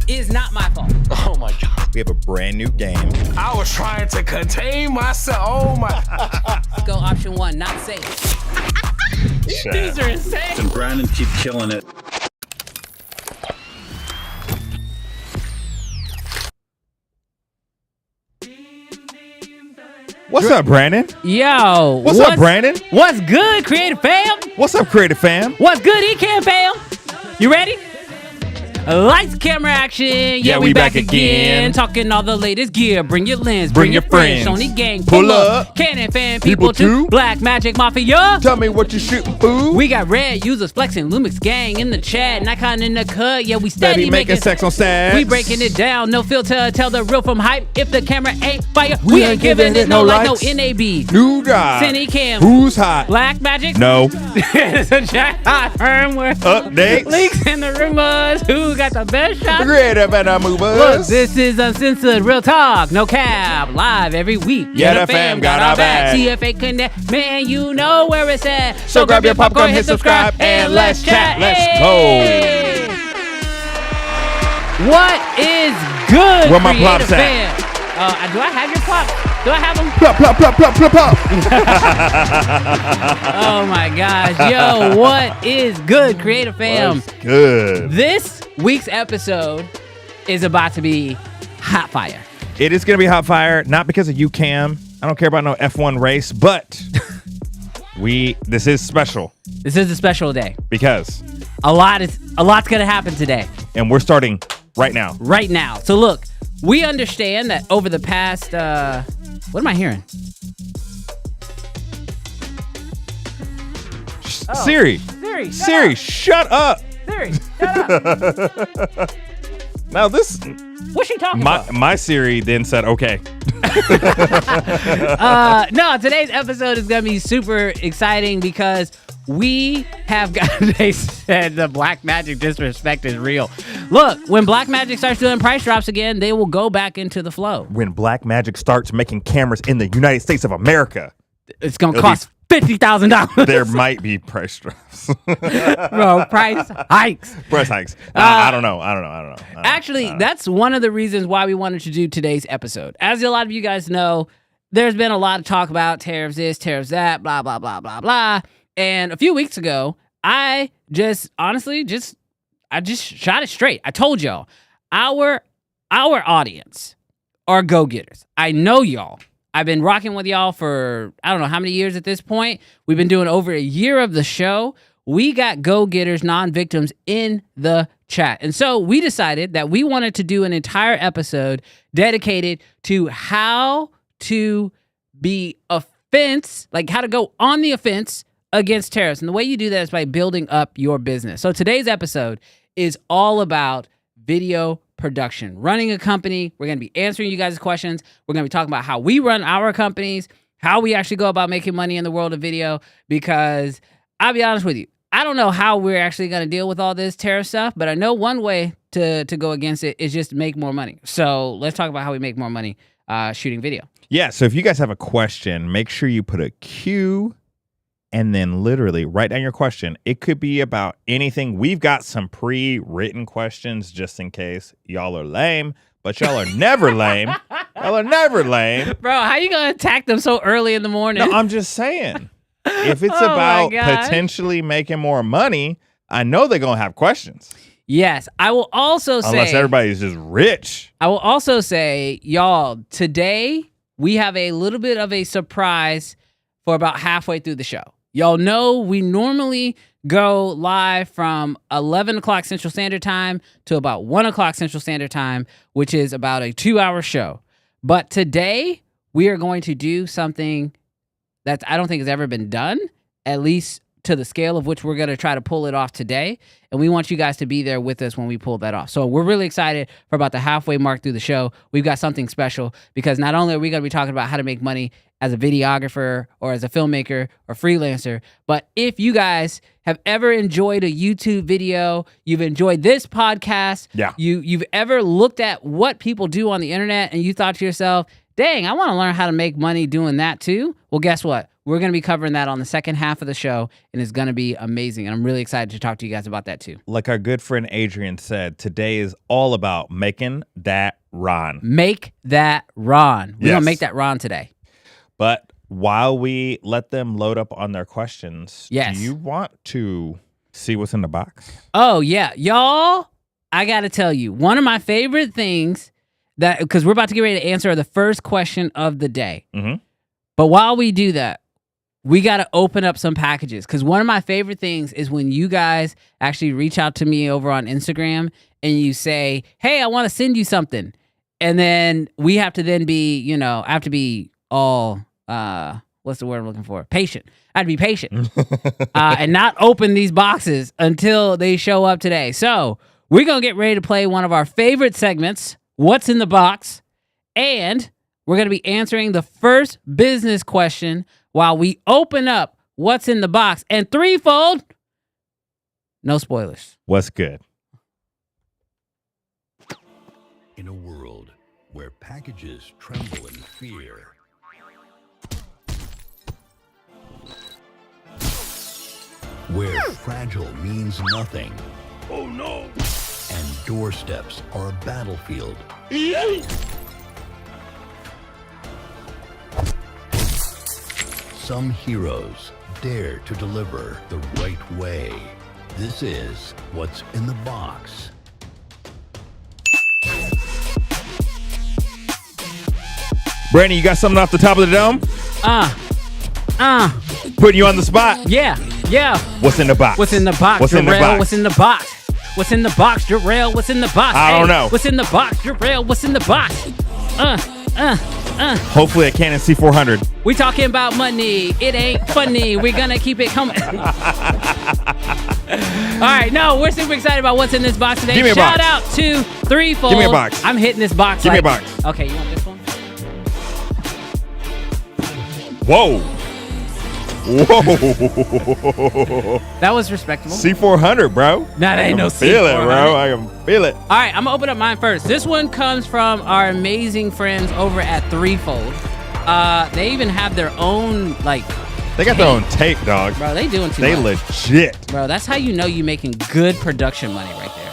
is not my fault. Oh my God. We have a brand new game. I was trying to contain myself. Oh my. Let's go option 1, not safe. These are insane. And Brandon keep killing it. What's up, Brandon? Yo. What's up, Brandon? What's good, Creative Fam? What's up, Creative Fam? What's good, Ecam Fam? You ready? Lights, camera, action. Yeah, we back again. Talking all the latest gear. Bring your lens, bring your friends. Sony gang, pull up. Canon fan, people too. Black Magic Mafia. Tell me what you shooting, fool. We got red users flexing, Lumix gang in the chat, Nikon in the cut. Yeah, we steady making sex on sex. We breaking it down, no filter. Tell the real from hype. If the camera ain't fire, we ain't giving it no like no NAB. New guy. Cine cam. Who's hot? Black Magic. No. It's a jackpot firmware. Updates. Leaks in the rumors. Who got the best shot? Creative and our movers. Look, this is Uncensored, real talk, no cap, live every week. Yeah, the fam got our back. CFA Connect, man, you know where it's at. So grab your popcorn, hit subscribe, and let's chat. Let's Hey. What is good, Where my Creative plops at? Fam? Do I have your plops? Do I have them? Plop, plop, plop, plop, plop, plop. Oh my gosh. Yo, what is good, Creative Fam? What's good? This week's episode is about to be hot fire. It is going to be hot fire, not because of you, Cam. I don't care about no F1 race, but this is special This is a special day. because, A lot's gonna happen today. and we're starting right now. Right now. So look, we understand that over the past what am I hearing? Siri, Siri, shut up. Siri, shut up. Now this, What's she talking about? my Siri then said, okay. No, today's episode is gonna be super exciting because we have got, they said the Black Magic disrespect is real. Look, when Black Magic starts doing price drops again, they will go back into the flow. When Black Magic starts making cameras in the United States of America, It's gonna cost $50,000. there might be price drops. Bro, price hikes. Price hikes. I don't know. Actually, that's one of the reasons why we wanted to do today's episode. As a lot of you guys know, there's been a lot of talk about tariffs this, tariffs that, blah, blah, blah, blah, blah. And a few weeks ago, I just shot it straight. I told y'all, our audience are go-getters. I know y'all. I've been rocking with y'all for, I don't know how many years at this point. We've been doing over a year of the show. We got go-getters, non-victims in the chat. And so we decided that we wanted to do an entire episode dedicated to how to be how to go on the offense against tariffs. And the way you do that is by building up your business. So today's episode is all about video production, running a company. We're going to be answering you guys' questions. We're going to be talking about how we run our companies, how we actually go about making money in the world of video, because I'll be honest with you, I don't know how we're actually going to deal with all this tariff stuff, but I know one way to go against it is just to make more money. So let's talk about how we make more money shooting video. Yeah, so if you guys have a question, make sure you put a Q and then literally write down your question. It could be about anything. We've got some pre-written questions just in case y'all are lame, but y'all are never lame. Y'all are never lame. Bro, how you going to attack them so early in the morning? No, I'm just saying. If it's Oh about my gosh. potentially making more money, I know they're going to have questions. Yes, I will also say... Unless everybody's just rich. I will also say, y'all, today we have a little bit of a surprise for about halfway through the show. Y'all know we normally go live from 11 o'clock Central Standard Time to about 1 o'clock Central Standard Time, which is about a 2-hour show. But today we are going to do something that I don't think has ever been done, at least to the scale of which we're going to try to pull it off today. And we want you guys to be there with us when we pull that off. So we're really excited for about the halfway mark through the show. We've got something special because not only are we going to be talking about how to make money as a videographer or as a filmmaker or freelancer, but if you guys have ever enjoyed a YouTube video, you've enjoyed this podcast, you've ever looked at what people do on the internet and you thought to yourself, dang, I want to learn how to make money doing that too. Well, guess what? We're going to be covering that on the second half of the show, and it's going to be amazing. And I'm really excited to talk to you guys about that too. Like our good friend Adrian said, today is all about making that Ron. Make that Ron. We're going to make that Ron today. But while we let them load up on their questions, do you want to see what's in the box? Oh, yeah. Y'all, I got to tell you, one of my favorite things because we're about to get ready to answer the first question of the day. Mm-hmm. But while we do that, we got to open up some packages because one of my favorite things is when you guys actually reach out to me over on Instagram and you say, hey, I want to send you something. And then we have to then be, I have to be all, what's the word I'm looking for? Patient. I have to be patient and not open these boxes until they show up today. So we're going to get ready to play one of our favorite segments, What's in the Box? And we're going to be answering the first business question while we open up what's in the box. And threefold, no spoilers. What's good? In a world where packages tremble in fear, where fragile means nothing, Oh no! and doorsteps are a battlefield, some heroes dare to deliver the right way. This is What's in the Box. Brandon, you got something off the top of the dome? Putting you on the spot? Yeah. What's in the box? What's in the box, What's in the Jarrell? box? What's in the box? What's in the box, Jarrell? What's in the box? I don't know. What's in the box, Jarrell? What's in the box? Hopefully a Canon C400. We talking about money. It ain't funny. We're gonna keep it coming. All right, no, we're super excited about what's in this box today. Give me a Shout box. out to Threefold. Give me a box. I'm hitting this box. Give me a box. Okay, you want this one? Whoa. That was respectable. C400, bro. That ain't no Feel it, C400. bro. I can feel it. All right, I'm gonna open up mine first. This one comes from our amazing friends over at Threefold. They even have their own They got their own tape, dog. Bro, they doing too They much. legit. Bro, that's how you know you making good production money right there.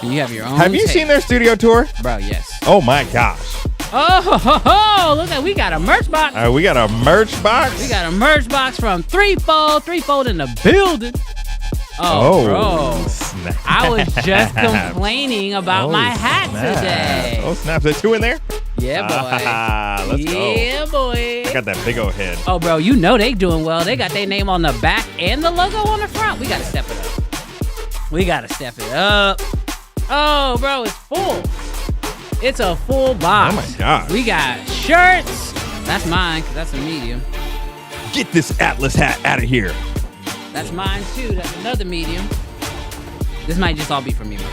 When you have your own. Have you tape. seen their studio tour? Bro, yes. Oh my gosh. Oh, look at we got a merch box. We got a merch box. We got a merch box from Threefold in the building. Oh, bro. Snap. I was just complaining about my hat today. Oh, snap. There's two in there? Yeah, boy. Let's go. Yeah, boy. Got that big old head. Oh, bro, you know they doing well. They got their name on the back and the logo on the front. We got to step it up. Oh, bro, it's full. It's a full box. Oh, my God. We got shirts. That's mine, because that's a medium. Get this Atlas hat out of here. That's mine, too. That's another medium. This might just all be for me, bro.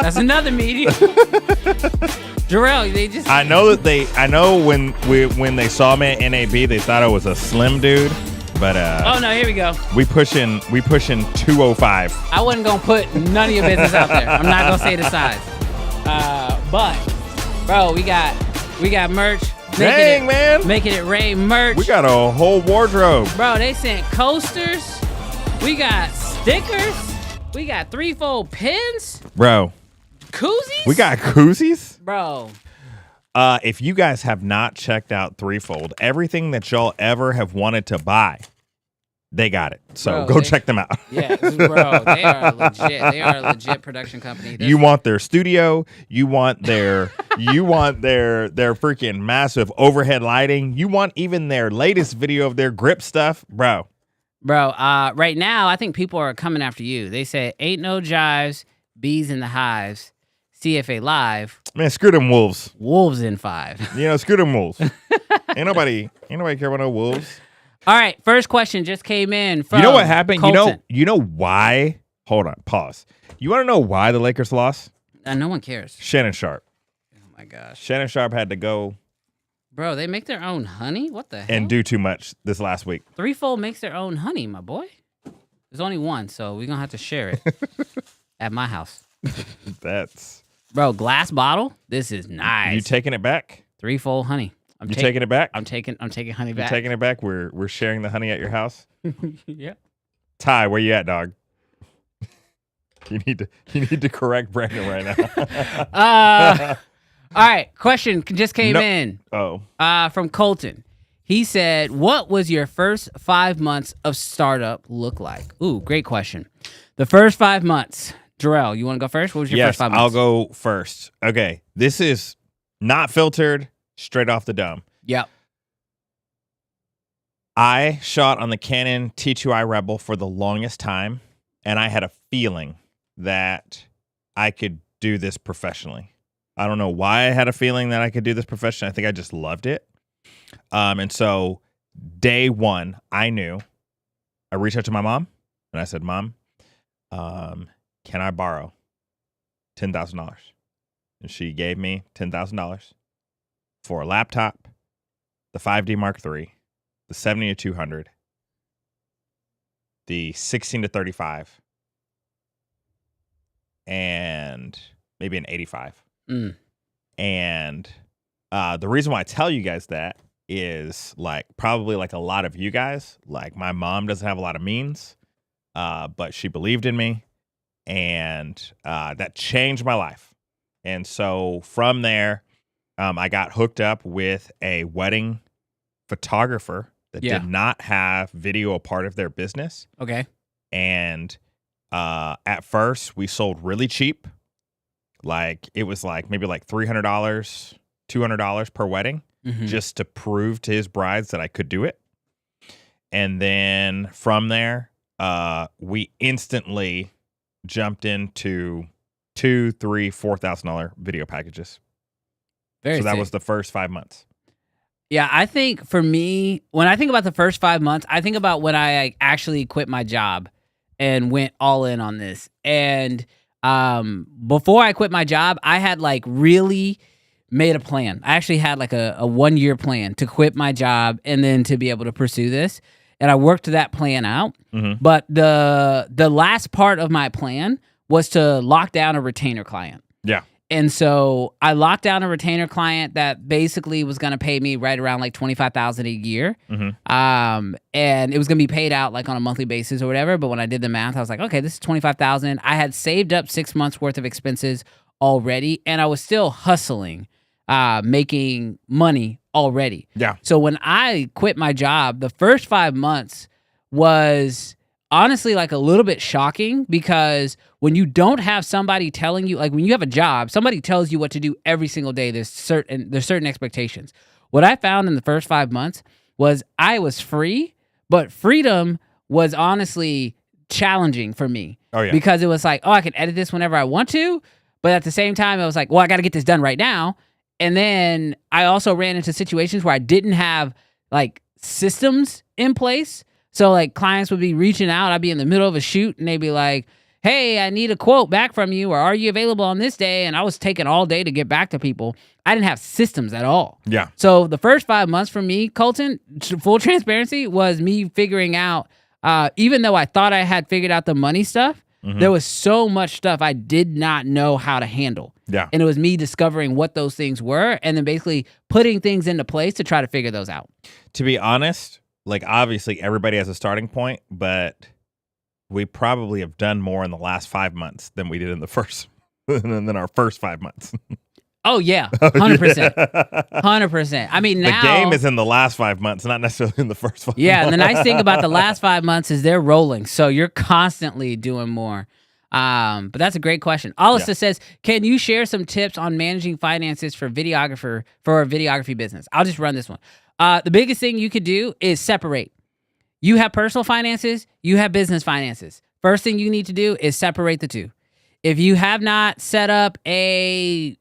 That's another medium. Jarrell, they just... I know when they saw me at NAB, they thought I was a slim dude. But oh no, here we go. We pushing 205. I wasn't gonna put none of your business out there. I'm not gonna say the size. But bro, we got merch. Dang, man. Making it rain merch. We got a whole wardrobe. Bro, they sent coasters. We got stickers. We got Threefold pins. Bro. Koozies? We got koozies? Bro. If you guys have not checked out Threefold, everything that y'all ever have wanted to buy, they got it. So go check them out. Yeah, bro, they are legit. They are a legit production company. You want their studio, you want their freaking massive overhead lighting, you want even their latest video of their grip stuff, bro. Bro, right now I think people are coming after you. They say ain't no jives, bees in the hives, CFA Live. Man, screw them wolves. Wolves in 5. You know, screw them wolves. ain't nobody care about no wolves. All right, first question just came in from You know what happened? Colton. You know why? Hold on, pause. You want to know why the Lakers lost? No one cares. Shannon Sharp. Oh my gosh. Shannon Sharp had to go Bro, they make their own honey? What the hell? and do too much this last week. Threefold makes their own honey, my boy. There's only one, so we're going to have to share it at my house. That's... Bro, glass bottle? This is nice. You taking it back? Threefold honey. You taking it back? I'm taking honey You back. taking it back? We're sharing the honey at your house. Yeah. Ty, where you at, dog? You need to correct Brandon right now. All right. Question just came in. Oh. From Colton. He said, "What was your first 5 months of startup look like?" Ooh, great question. The first 5 months. Jarrell, you want to go first? What was your first 5 months? I'll go first. Okay, this is not filtered, straight off the dome. Yep. I shot on the Canon T2i Rebel for the longest time, and I had a feeling that I could do this professionally. I don't know why I had a feeling that I could do this professionally. I think I just loved it. And so day one, I knew. I reached out to my mom, and I said, "Mom, can I borrow $10,000?" And she gave me $10,000 for a laptop, the 5D Mark III, the 70-200, the 16-35, and maybe an 85. And the reason why I tell you guys that is probably like a lot of you guys, like my mom doesn't have a lot of means, but she believed in me, and that changed my life. And so from there, I got hooked up with a wedding photographer that did not have video a part of their business. Okay. And at first we sold really cheap. It was maybe $300, $200 per wedding, just to prove to his brides that I could do it. And then from there, we instantly jumped into $2,000, $3,000, $4,000 video packages. So that was the first 5 months. Yeah, I think for me, when I think about the first 5 months, I think about when I actually quit my job and went all in on this. And before I quit my job, I had really made a plan. I actually had a 1 year plan to quit my job and then to be able to pursue this. And I worked that plan out. But the last part of my plan was to lock down a retainer client. Yeah. And so I locked down a retainer client that basically was going to pay me right around $25,000 a year. And it was going to be paid out on a monthly basis or whatever. But when I did the math, I was like, okay, this is $25,000. I had saved up 6 months worth of expenses already, and I was still hustling, making money already. Yeah. So when I quit my job, the first 5 months was honestly a little bit shocking, because when you don't have somebody telling you, when you have a job, somebody tells you what to do every single day. There's certain expectations. What I found in the first 5 months was I was free, but freedom was honestly challenging for me. Oh, yeah. Because it was I can edit this whenever I want to, but at the same time, it was well, I got to get this done right now. And then I also ran into situations where I didn't have systems in place. So clients would be reaching out. I'd be in the middle of a shoot and they'd be like, "Hey, I need a quote back from you," or "Are you available on this day?" And I was taking all day to get back to people. I didn't have systems at all. Yeah. So the first 5 months for me, Colton, full transparency, was me figuring out, even though I thought I had figured out the money stuff, there was so much stuff I did not know how to handle. Yeah. And it was me discovering what those things were and then basically putting things into place to try to figure those out. To be honest, obviously everybody has a starting point, but we probably have done more in the last 5 months than we did in the first, than our first 5 months. Oh, yeah. 100%. 100%. I mean, now the game is in the last 5 months, not necessarily in the first 5 months. Yeah, and the nice thing about the last 5 months is they're rolling, so you're constantly doing more. But that's a great question. Alissa says, "Can you share some tips on managing finances for a videography business?" I'll just run this one. The biggest thing you could do is separate. You have personal finances, you have business finances. First thing you need to do is separate the two. If you have not set up if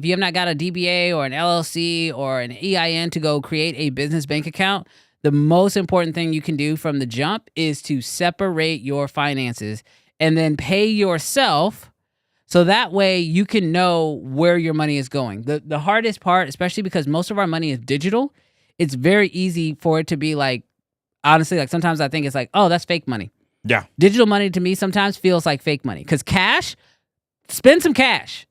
you have not got a DBA or an LLC or an EIN to go create a business bank account, the most important thing you can do from the jump is to separate your finances and then pay yourself, so that way you can know where your money is going. The hardest part, especially because most of our money is digital, it's very easy for it to be honestly, sometimes I think it's oh, that's fake money. Yeah. Digital money to me sometimes feels like fake money, because spend some cash.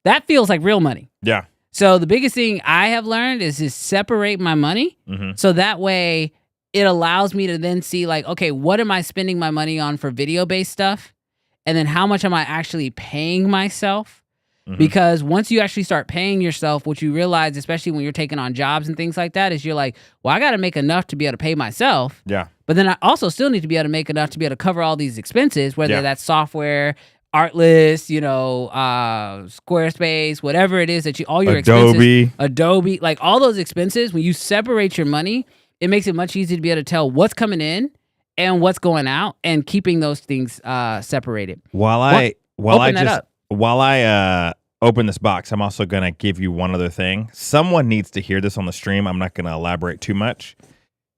That feels like real money. Yeah. So the biggest thing I have learned is to separate my money. Mhm. So that way it allows me to then see like, okay, what am I spending my money on for video-based stuff? And then how much am I actually paying myself? Mhm. Because once you actually start paying yourself, what you realize, especially when you're taking on jobs and things like that, is you're like, well, I got to make enough to be able to pay myself. Yeah. But then I also still need to be able to make enough to be able to cover all these expenses, whether Yeah. that's software, Artlist, Squarespace, whatever it is that all your expenses, Adobe, like all those expenses. When you separate your money, it makes it much easier to be able to tell what's coming in and what's going out, and keeping those things separated. While I open this box, I'm also going to give you one other thing. Someone needs to hear this on the stream. I'm not going to elaborate too much.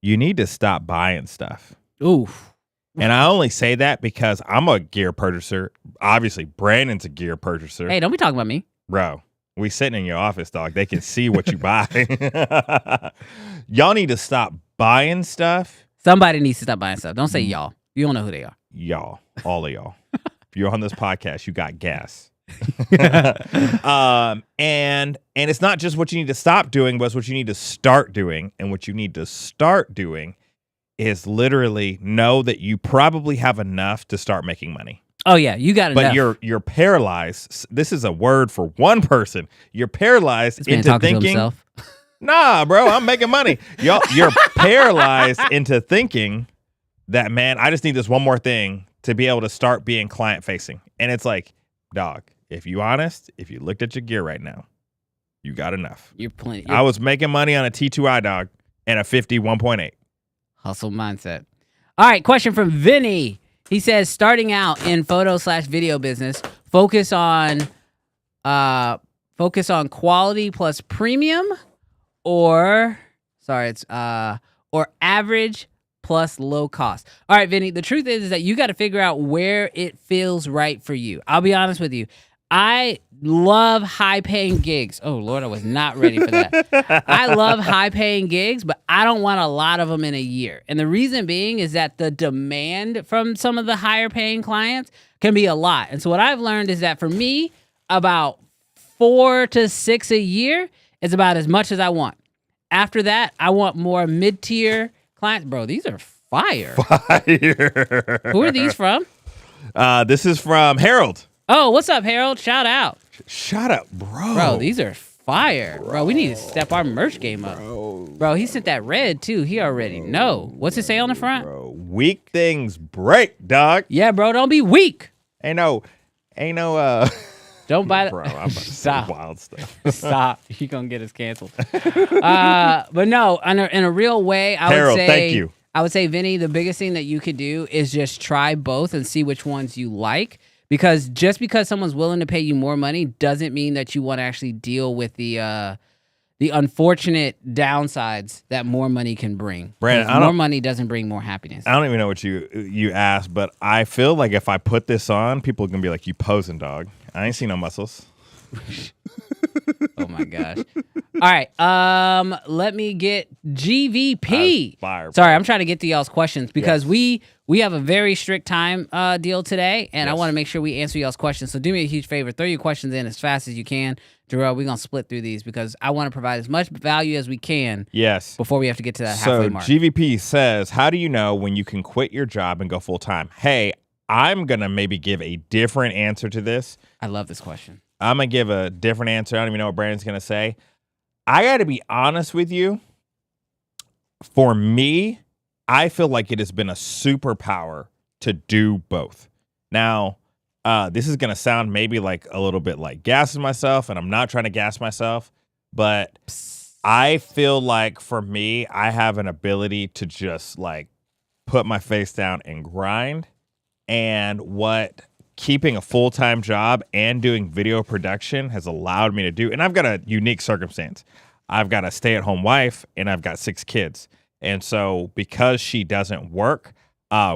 You need to stop buying stuff. Oof. And I only say that because I'm a gear purchaser. Obviously, Brandon's a gear purchaser. Hey, don't be talking about me. Bro, we sitting in your office, dog. They can see what you buy. Y'all need to stop buying stuff. Somebody needs to stop buying stuff. Don't say y'all. You don't know who they are. Y'all, all of y'all. If you're on this podcast, you got gas. And it's not just what you need to stop doing, but it's what you need to start doing. And what you need to start doing is literally know that you probably have enough to start making money. Oh yeah, you got enough. But you're paralyzed. This is a word for one person. You're paralyzed into thinking. Nah, bro, I'm making money. You're paralyzed into thinking that, man, I just need this one more thing to be able to start being client facing. And it's like, dog, if you honest, if you looked at your gear right now, you got enough. You're plenty. I was making money on a T2i, dog, and a 50 1.8. Hustle mindset. All right, question from Vinny. He says, starting out in photo/video business, focus on quality plus premium, or average plus low cost. All right, Vinny, the truth is that you got to figure out where it feels right for you. I'll be honest with you. I love high-paying gigs. Oh, Lord, I was not ready for that. I love high-paying gigs, but I don't want a lot of them in a year. And the reason being is that the demand from some of the higher-paying clients can be a lot. And so what I've learned is that for me, about 4 to 6 a year is about as much as I want. After that, I want more mid-tier clients. Bro, these are fire. Who are these from? This is from Harold. Oh, what's up, Harold? Shout out. Shut up, bro. Bro, these are fire. Bro, we need to step our merch game up. Bro, he sent that red, too. He already know. What's it say on the front? Bro, weak things break, dog. Yeah, bro, don't be weak. Ain't no, Don't buy bro, I'm about to say Stop. wild stuff. Stop. You're going to get us canceled. But no, in a real way, Harold, thank you. I would say, Vinny, the biggest thing that you could do is just try both and see which ones you like. Because just because someone's willing to pay you more money doesn't mean that you want to actually deal with the unfortunate downsides that more money can bring. Brandon, more money doesn't bring more happiness. I don't even know what you asked, but I feel like if I put this on, people are going to be like, you posing, dog. I ain't seen no muscles. Oh, my gosh. All right. Let me get GVP. Fire, Sorry, I'm trying to get to y'all's questions because we have a very strict time deal today, and I want to make sure we answer y'all's questions. So do me a huge favor. Throw your questions in as fast as you can. Jarrell, we're going to split through these because I want to provide as much value as we can before we have to get to that halfway mark. So GVP says, how do you know when you can quit your job and go full time? Hey, I'm going to maybe give a different answer to this. I love this question. I'm going to give a different answer. I don't even know what Brandon's going to say. I got to be honest with you. For me, I feel like it has been a superpower to do both. Now, this is going to sound maybe like a little bit like gassing myself, and I'm not trying to gas myself, but I feel like for me, I have an ability to just like put my face down and grind. And what keeping a full-time job and doing video production has allowed me to do, and I've got a unique circumstance. I've got a stay-at-home wife and I've got 6 kids. And so because she doesn't work,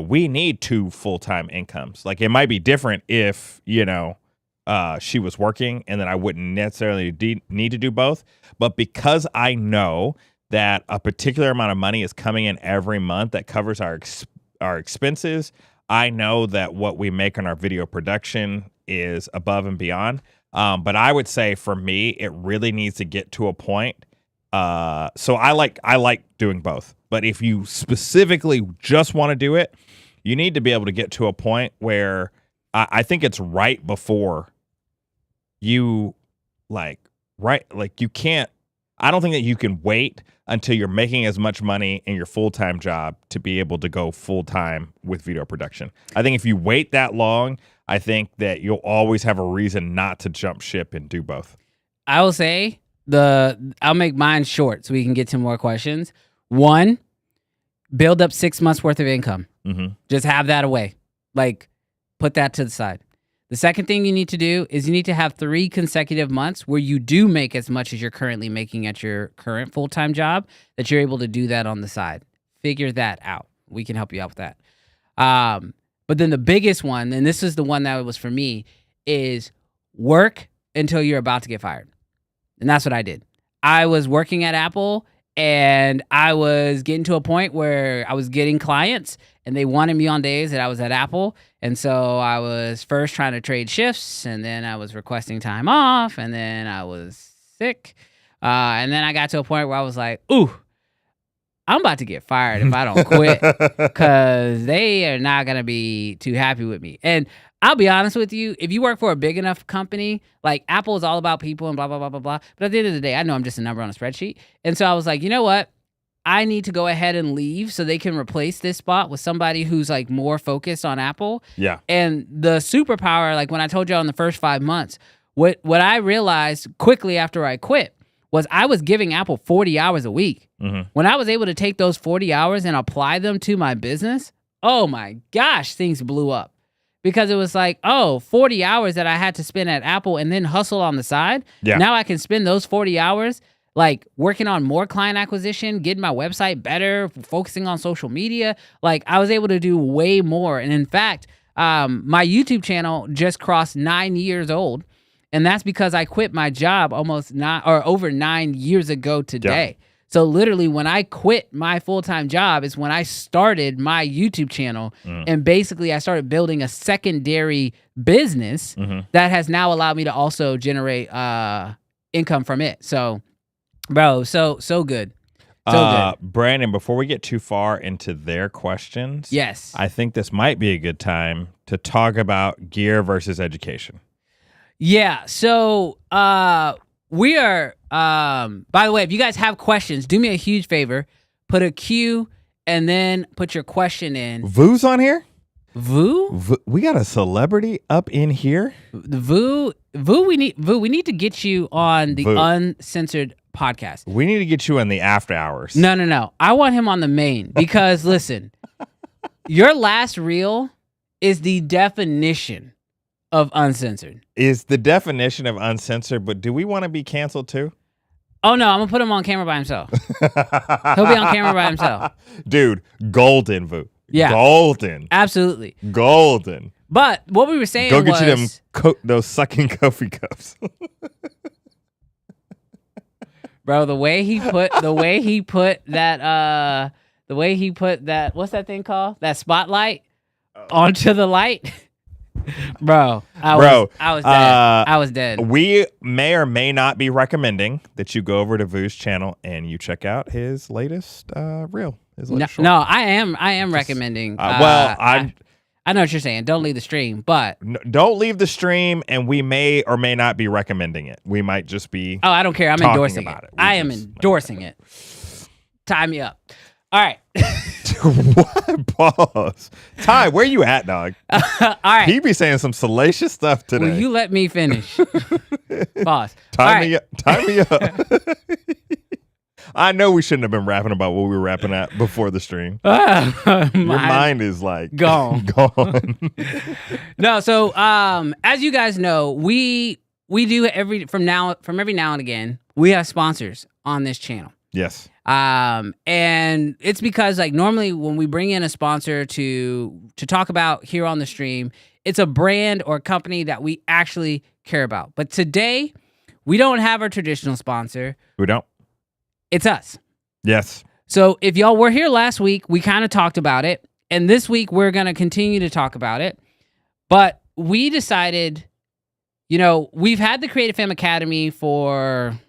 we need 2 full-time incomes. Like it might be different if, she was working and then I wouldn't necessarily need to do both. But because I know that a particular amount of money is coming in every month that covers our expenses, I know that what we make on our video production is above and beyond. But I would say for me, it really needs to get to a point. So I like doing both. But if you specifically just want to do it, you need to be able to get to a point where I think it's right before you you can't. I don't think that you can wait until you're making as much money in your full-time job to be able to go full-time with video production. I think if you wait that long, I think that you'll always have a reason not to jump ship and do both. I will say I'll make mine short so we can get to more questions. 1, build up 6 months worth of income. Mm-hmm. Just have that away. Like, put that to the side. The second thing you need to do is you need to have 3 consecutive months where you do make as much as you're currently making at your current full-time job, that you're able to do that on the side. Figure that out. We can help you out with that. But then the biggest one, and this is the one that was for me, is work until you're about to get fired. And that's what I did. I was working at Apple, and I was getting to a point where I was getting clients, and they wanted me on days that I was at Apple. And so I was first trying to trade shifts, and then I was requesting time off, and then I was sick. And then I got to a point where I was like, ooh, I'm about to get fired if I don't quit, because they are not going to be too happy with me. And I'll be honest with you, if you work for a big enough company, like Apple is all about people and blah, blah, blah, blah, blah. But at the end of the day, I know I'm just a number on a spreadsheet. And so I was like, you know what? I need to go ahead and leave so they can replace this spot with somebody who's like more focused on Apple. Yeah. And the superpower, like when I told you in the first 5 months, what I realized quickly after I quit was I was giving Apple 40 hours a week. Mm-hmm. When I was able to take those 40 hours and apply them to my business, oh my gosh, things blew up. Because it was like, 40 hours that I had to spend at Apple and then hustle on the side. Yeah. Now I can spend those 40 hours like working on more client acquisition, getting my website better, focusing on social media. Like I was able to do way more. And in fact, my YouTube channel just crossed 9 years old. And that's because I quit my job over 9 years ago today. Yeah. So literally when I quit my full-time job is when I started my YouTube channel. And basically I started building a secondary business that has now allowed me to also generate income from it. So, bro, so good. So good. Brandon, before we get too far into their questions, yes, I think this might be a good time to talk about gear versus education. Yeah, so we are, by the way, if you guys have questions, do me a huge favor. Put a Q and then put your question in. Vu's on here? Vu? We got a celebrity up in here? Vu, we need to get you on the Uncensored podcast. We need to get you in the after hours. No. I want him on the main because, listen, your last reel is the definition of uncensored. Is the definition of uncensored, but do we want to be canceled too? Oh no, I'm gonna put him on camera by himself. He'll be on camera by himself. Dude, golden, Vu. Yeah. Golden. Absolutely. Golden. But what we were saying was... Go get was... you them those sucking coffee cups. Bro, the way he put that, what's that thing called? That spotlight onto the light. Bro, I was dead. I was dead. We may or may not be recommending that you go over to Vu's channel and you check out his latest reel. No, I am recommending. I know what you're saying. Don't leave the stream, but don't leave the stream, and we may or may not be recommending it. We might just be. Oh, I don't care. I'm endorsing it. I am endorsing it. Tie me up. All right. What? Pause. Ty, where you at, dog? All right. He be saying some salacious stuff today. Will you let me finish? Pause. Tie me up. I know we shouldn't have been rapping about what we were rapping at before the stream. Your mind is like gone. No, so as you guys know, we do every now and again, we have sponsors on this channel. Yes. And it's because like normally when we bring in a sponsor to talk about here on the stream, it's a brand or company that we actually care about. But today we don't have our traditional sponsor. We don't. It's us. Yes. So if y'all were here last week, we kind of talked about it. And this week we're going to continue to talk about it. But we decided, we've had the Creative Fam Academy for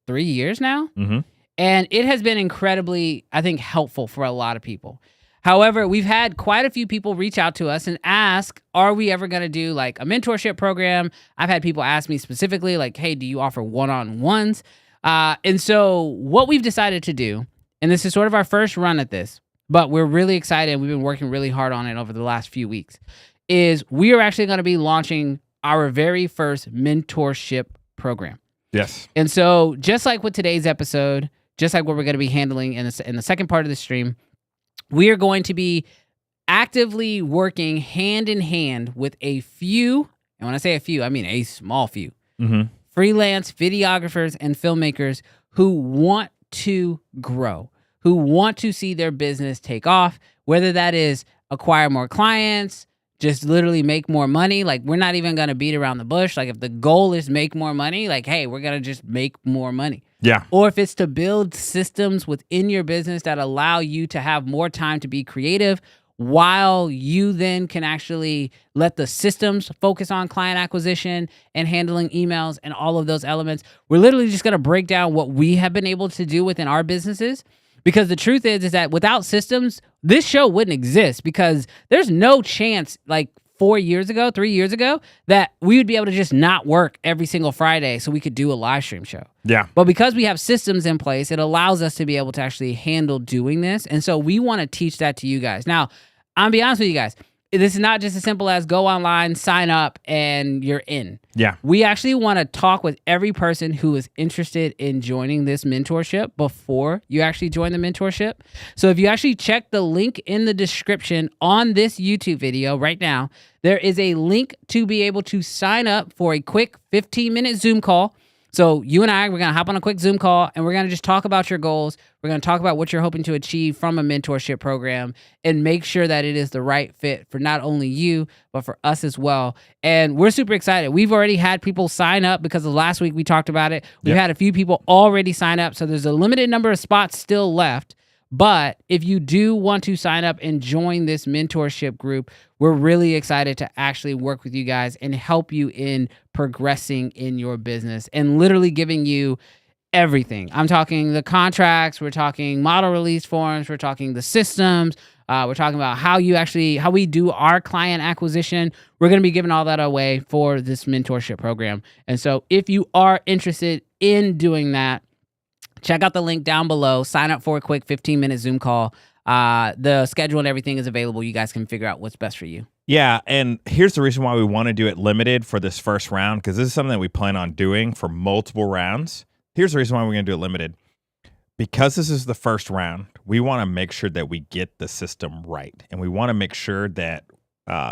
3 years now. Mm-hmm. And it has been incredibly, I think, helpful for a lot of people. However, we've had quite a few people reach out to us and ask, are we ever going to do like a mentorship program? I've had people ask me specifically like, hey, do you offer one-on-ones? And so what we've decided to do, and this is sort of our first run at this, but we're really excited. We've been working really hard on it over the last few weeks, is we are actually going to be launching our very first mentorship program. Yes. And so just like with today's episode, just like what we're going to be handling in the second part of the stream, we are going to be actively working hand in hand with a few, and when I say a few, I mean a small few, freelance videographers and filmmakers who want to grow, who want to see their business take off, whether that is acquire more clients, just literally make more money. Like, we're not even going to beat around the bush. Like, if the goal is make more money, like, hey, we're going to just make more money. Yeah. Or if it's to build systems within your business that allow you to have more time to be creative while you then can actually let the systems focus on client acquisition and handling emails and all of those elements. We're literally just going to break down what we have been able to do within our businesses. Because the truth is that without systems, this show wouldn't exist, because there's no chance, like 3 years ago, that we would be able to just not work every single Friday so we could do a live stream show. Yeah. But because we have systems in place, it allows us to be able to actually handle doing this. And so we want to teach that to you guys. Now, I'll be honest with you guys. This is not just as simple as go online, sign up, and you're in. Yeah. We actually want to talk with every person who is interested in joining this mentorship before you actually join the mentorship. So if you actually check the link in the description on this YouTube video right now, there is a link to be able to sign up for a quick 15-minute Zoom call. So you and I, we're going to hop on a quick Zoom call, and we're going to just talk about your goals. We're going to talk about what you're hoping to achieve from a mentorship program and make sure that it is the right fit for not only you, but for us as well. And we're super excited. We've already had people sign up because of last week we talked about it. We've had a few people already sign up. So there's a limited number of spots still left. But if you do want to sign up and join this mentorship group, we're really excited to actually work with you guys and help you in progressing in your business and literally giving you everything. I'm talking the contracts, we're talking model release forms, we're talking the systems, we're talking about how we do our client acquisition. We're going to be giving all that away for this mentorship program. And so if you are interested in doing that, check out the link down below. Sign up for a quick 15-minute Zoom call. The schedule and everything is available. You guys can figure out what's best for you. Yeah, and here's the reason why we want to do it limited for this first round, because this is something that we plan on doing for multiple rounds. Here's the reason why we're going to do it limited. Because this is the first round, we want to make sure that we get the system right. And we want to make sure that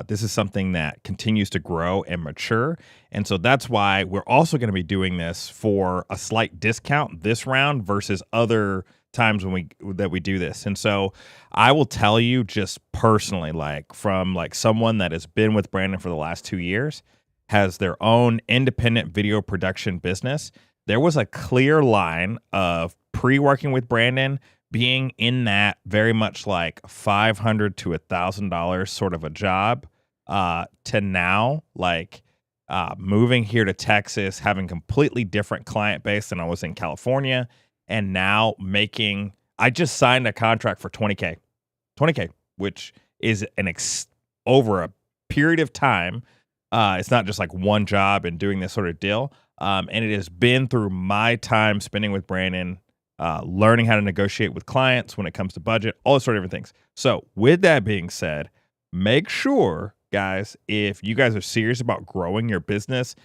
this is something that continues to grow and mature. And so that's why we're also going to be doing this for a slight discount this round versus other times when we do this. And so I will tell you just personally, like from like someone that has been with Brandon for the last 2 years, has their own independent video production business, there was a clear line of pre-working with Brandon being in that very much like $500 to $1,000 sort of a job to now like moving here to Texas, having completely different client base than I was in California. And now I just signed a contract for $20K, which is over a period of time. It's not just like one job and doing this sort of deal. And it has been through my time spending with Brandon, learning how to negotiate with clients when it comes to budget, all those sort of different things. So with that being said, make sure, guys, if you guys are serious about growing your business,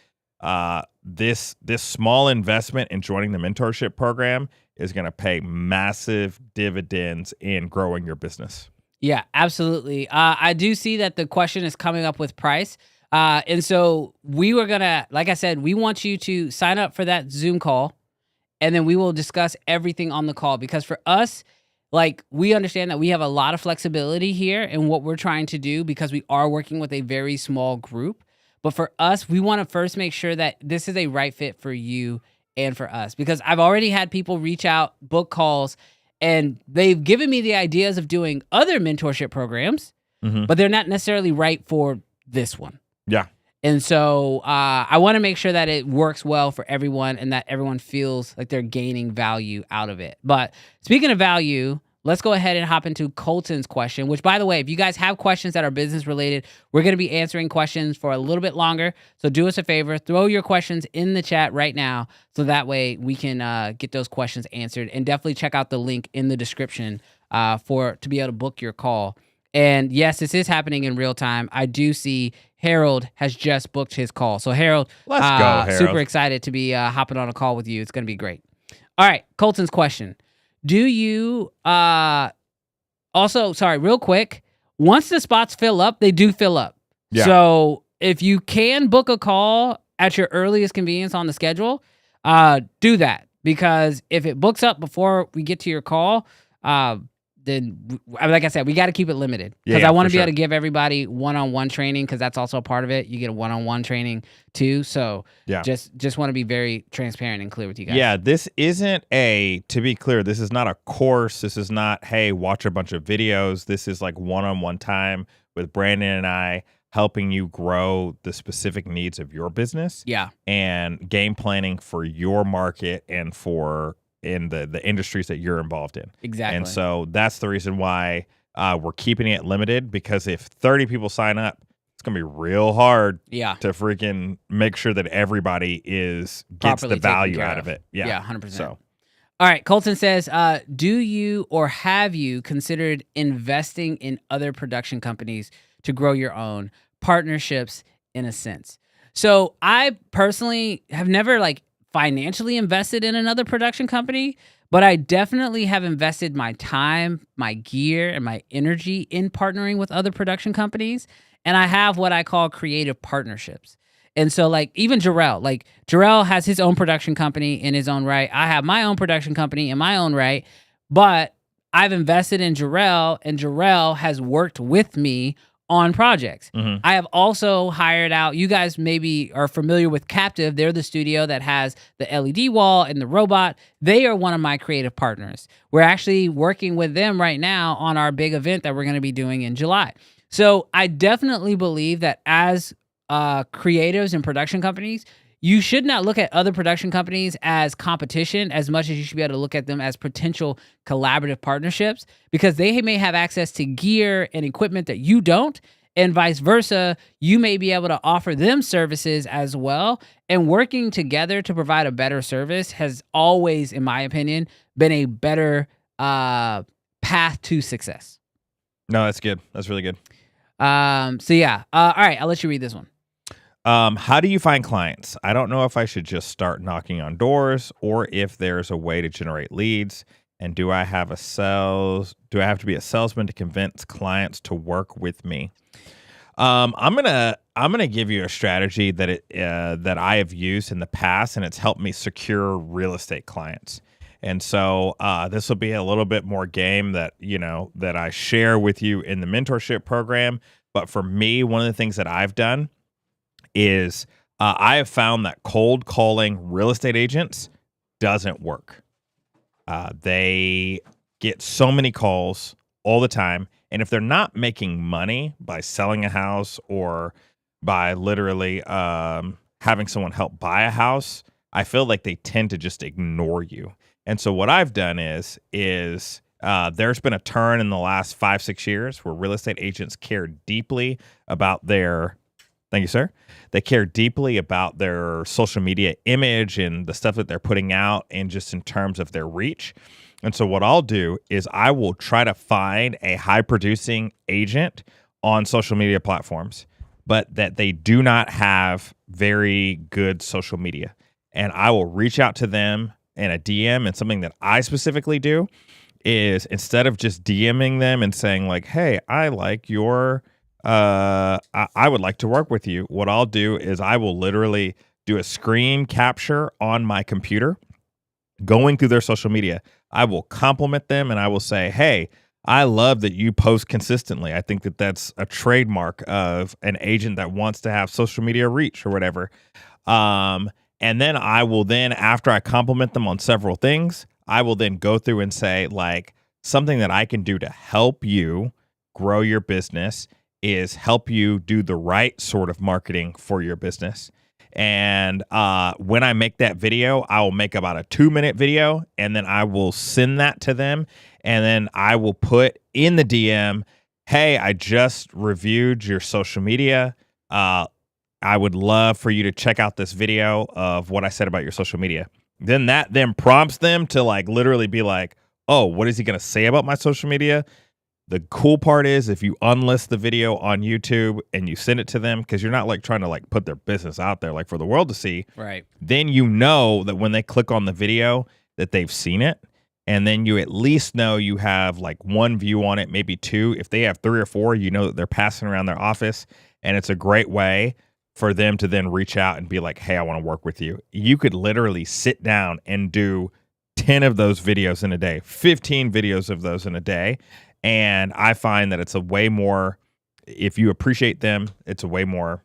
this small investment in joining the mentorship program is going to pay massive dividends in growing your business. Yeah, absolutely. I do see that the question is coming up with price. And so we were going to, like I said, we want you to sign up for that Zoom call, and then we will discuss everything on the call, because for us, like, we understand that we have a lot of flexibility here in what we're trying to do because we are working with a very small group. But for us, we want to first make sure that this is a right fit for you and for us, because I've already had people reach out, book calls, and they've given me the ideas of doing other mentorship programs, but they're not necessarily right for this one. Yeah. And so I want to make sure that it works well for everyone and that everyone feels like they're gaining value out of it. But speaking of value, let's go ahead and hop into Colton's question, which, by the way, if you guys have questions that are business related, we're going to be answering questions for a little bit longer. So do us a favor, throw your questions in the chat right now so that way we can get those questions answered. And definitely check out the link in the description to be able to book your call. And yes, this is happening in real time. I do see Harold has just booked his call. So Harold, Let's go, Harold. Super excited to be hopping on a call with you. It's going to be great. All right, Colton's question. Do you real quick, once the spots fill up, they do fill up. Yeah. So if you can book a call at your earliest convenience on the schedule, do that. Because if it books up before we get to your call, then, like I said, we got to keep it limited. Because I want to be able to give everybody one-on-one training, because that's also a part of it. You get a one-on-one training too. So just want to be very transparent and clear with you guys. Yeah, this isn't to be clear, this is not a course. This is not, hey, watch a bunch of videos. This is like one-on-one time with Brandon and I, helping you grow the specific needs of your business. Yeah. And game planning for your market and in the industries that you're involved in. Exactly. And so that's the reason why we're keeping it limited, because if 30 people sign up, it's going to be real hard to freaking make sure that everybody gets properly the value out of it. Yeah, 100%. So, all right, Colton says, do you or have you considered investing in other production companies to grow your own partnerships in a sense? So I personally have never financially invested in another production company, but I definitely have invested my time, my gear, and my energy in partnering with other production companies. And I have what I call creative partnerships. And so even Jarrell has his own production company in his own right. I have my own production company in my own right, but I've invested in Jarrell, and Jarrell has worked with me on projects. Mm-hmm. I have also hired out, you guys maybe are familiar with Captive. They're the studio that has the LED wall and the robot. They are one of my creative partners. We're actually working with them right now on our big event that we're going to be doing in July. So I definitely believe that as creatives and production companies, you should not look at other production companies as competition as much as you should be able to look at them as potential collaborative partnerships, because they may have access to gear and equipment that you don't, and vice versa. You may be able to offer them services as well. And working together to provide a better service has always, in my opinion, been a better path to success. No, that's good. That's really good. All right, I'll let you read this one. How do you find clients? I don't know if I should just start knocking on doors or if there's a way to generate leads. And do I have to be a salesman to convince clients to work with me? I'm gonna give you a strategy that I have used in the past, and it's helped me secure real estate clients. And so this will be a little bit more game that I share with you in the mentorship program. But for me, one of the things that I've done is I have found that cold calling real estate agents doesn't work. They get so many calls all the time. And if they're not making money by selling a house or by literally having someone help buy a house, I feel like they tend to just ignore you. And so what I've done is there's been a turn in the last 5-6 years where real estate agents care deeply about thank you, sir. They care deeply about their social media image and the stuff that they're putting out, and just in terms of their reach. And so what I'll do is I will try to find a high producing agent on social media platforms, but that they do not have very good social media. And I will reach out to them in a DM. And something that I specifically do is, instead of just DMing them and saying hey, I like your I would like to work with you. What I'll do is I will literally do a screen capture on my computer, going through their social media. I will compliment them and I will say, hey, I love that you post consistently. I think that that's a trademark of an agent that wants to have social media reach or whatever. And then after I compliment them on several things, I will then go through and say something that I can do to help you grow your business is help you do the right sort of marketing for your business. And when I make that video, I will make about a 2-minute video, and then I will send that to them. And then I will put in the DM, hey, I just reviewed your social media. I would love for you to check out this video of what I said about your social media. Then that then prompts them to like literally be like, oh, what is he going to say about my social media? The cool part is if you unlist the video on YouTube and you send it to them, because you're not like trying to like put their business out there like for the world to see. Right. Then you know that when they click on the video that they've seen it. And then you at least know you have like 1 view on it, maybe 2. If they have 3 or 4, you know that they're passing around their office. And it's a great way for them to then reach out and be like, hey, I want to work with you. You could literally sit down and do 10 of those videos in a day, 15 videos of those in a day. And I find that it's a way more, if you appreciate them, it's a way more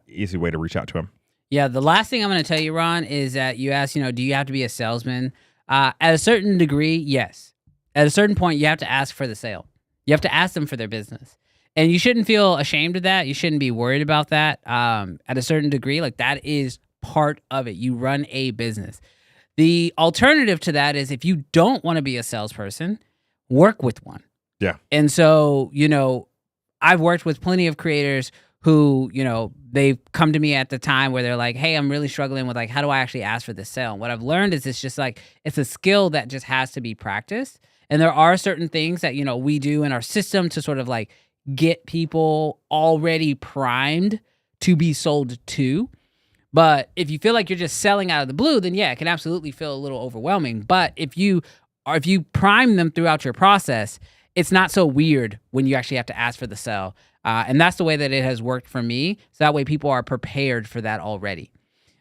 easy way to reach out to them. Yeah, the last thing I'm going to tell you, Ron, is that you asked, do you have to be a salesman? At a certain degree, yes. At a certain point, you have to ask for the sale. You have to ask them for their business. And you shouldn't feel ashamed of that. You shouldn't be worried about that. At a certain degree, like that is part of it. You run a business. The alternative to that is if you don't want to be a salesperson, work with one. Yeah. And so, I've worked with plenty of creators who, they've come to me at the time where they're like, hey, I'm really struggling with like, how do I actually ask for this sale? And what I've learned is it's just like, it's a skill that just has to be practiced. And there are certain things that, we do in our system to sort of like get people already primed to be sold to. But if you feel like you're just selling out of the blue, then yeah, it can absolutely feel a little overwhelming. But if you prime them throughout your process, it's not so weird when you actually have to ask for the sell. And that's the way that it has worked for me. So that way people are prepared for that already.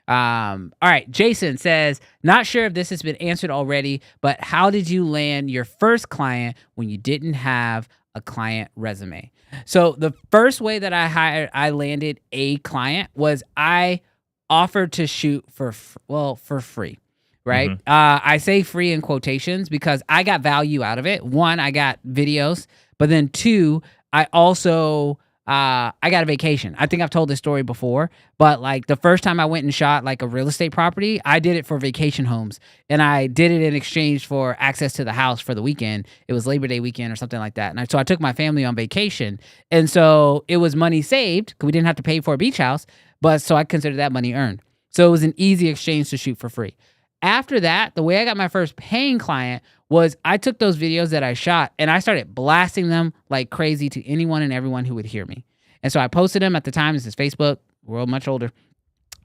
All right. Jason says, not sure if this has been answered already, but how did you land your first client when you didn't have a client resume? So the first way that I landed a client was I offered to shoot for free. Right. Mm-hmm. I say free in quotations because I got value out of it. 1, I got videos, but then 2, I also, I got a vacation. I think I've told this story before, but like the first time I went and shot like a real estate property, I did it for vacation homes, and I did it in exchange for access to the house for the weekend. It was Labor Day weekend or something like that. And so I took my family on vacation. And so it was money saved because we didn't have to pay for a beach house, but so I considered that money earned. So it was an easy exchange to shoot for free. After that, the way I got my first paying client was I took those videos that I shot and I started blasting them like crazy to anyone and everyone who would hear me. And so I posted them at the time. This is Facebook. We're all much older.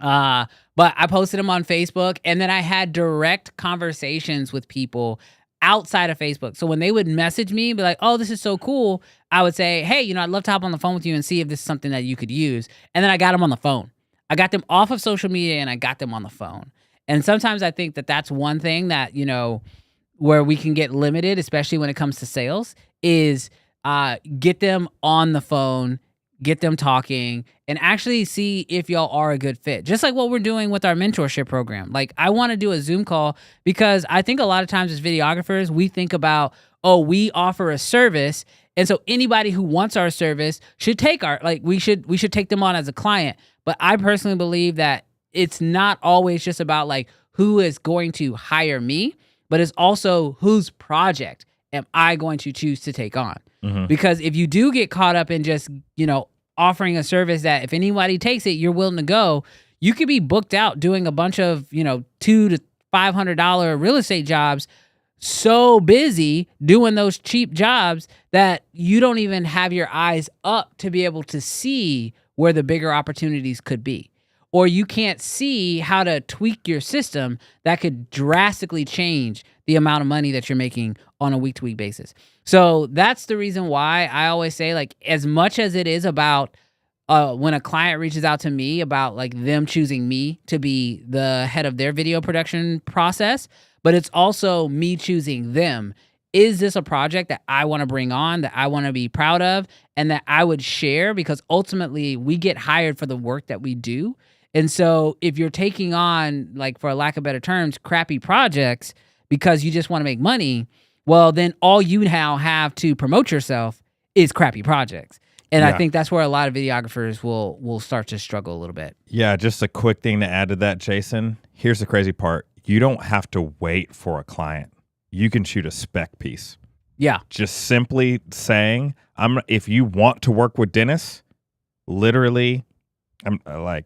But I posted them on Facebook, and then I had direct conversations with people outside of Facebook. So when they would message me and be like, oh, this is so cool, I would say, hey, I'd love to hop on the phone with you and see if this is something that you could use. And then I got them on the phone. I got them off of social media and I got them on the phone. And sometimes I think that that's one thing that, where we can get limited, especially when it comes to sales, is get them on the phone, get them talking, and actually see if y'all are a good fit. Just like what we're doing with our mentorship program. Like, I want to do a Zoom call because I think a lot of times as videographers, we think about, oh, we offer a service, and so anybody who wants our service should take we should take them on as a client. But I personally believe that it's not always just about like who is going to hire me, but it's also whose project am I going to choose to take on. Mm-hmm. Because if you do get caught up in just, offering a service that if anybody takes it, you're willing to go, you could be booked out doing a bunch of, $200 to $500 real estate jobs, so busy doing those cheap jobs that you don't even have your eyes up to be able to see where the bigger opportunities could be. Or you can't see how to tweak your system that could drastically change the amount of money that you're making on a week-to-week basis. So that's the reason why I always say, like, as much as it is about when a client reaches out to me about like them choosing me to be the head of their video production process, but it's also me choosing them. Is this a project that I want to bring on, that I want to be proud of, and that I would share? Because ultimately we get hired for the work that we do. And so if you're taking on, like, for lack of better terms, crappy projects because you just want to make money, well, then all you now have to promote yourself is crappy projects. And I Yeah. think that's where a lot of videographers will start to struggle a little bit. Yeah, just a quick thing to add to that, Jason. Here's the crazy part. You don't have to wait for a client. You can shoot a spec piece. Yeah. Just simply saying, if you want to work with Dennis, literally, I'm like,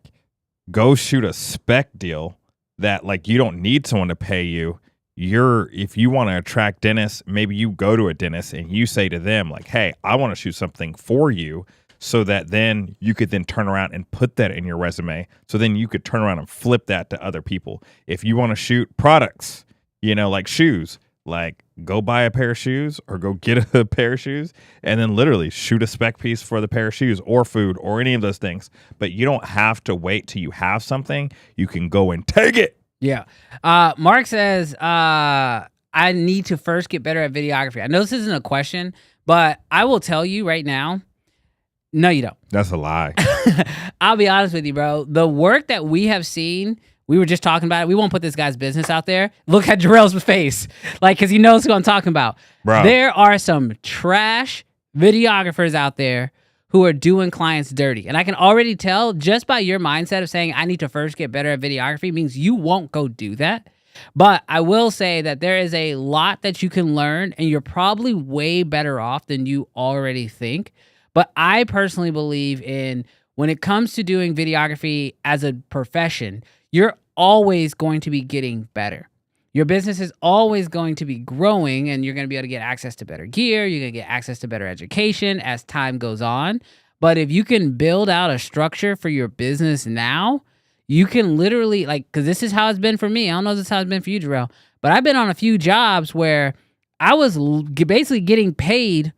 go shoot a spec deal that like you don't need someone to pay you. If you want to attract Dennis, maybe you go to a dentist and you say to them like, hey, I want to shoot something for you, so that then you could then turn around and put that in your resume. So then you could turn around and flip that to other people. If you want to shoot products, like shoes, like go buy a pair of shoes or go get a pair of shoes and then literally shoot a spec piece for the pair of shoes or food or any of those things. But you don't have to wait till you have something. You can go and take it. Yeah. Mark says, I need to first get better at videography. I know this isn't a question, but I will tell you right now, no, you don't. That's a lie. I'll be honest with you, bro. The work that we have seen, we were just talking about it. We won't put this guy's business out there. Look at Jarrell's face. Because he knows who I'm talking about. Bro. There are some trash videographers out there who are doing clients dirty. And I can already tell just by your mindset of saying, I need to first get better at videography, means you won't go do that. But I will say that there is a lot that you can learn, and you're probably way better off than you already think. But I personally believe in, when it comes to doing videography as a profession, you're always going to be getting better. Your business is always going to be growing, and you're going to be able to get access to better gear. You're going to get access to better education as time goes on. But if you can build out a structure for your business now, you can literally, because this is how it's been for me. I don't know if this is how it's been for you, Jarrell, but I've been on a few jobs where I was basically getting paid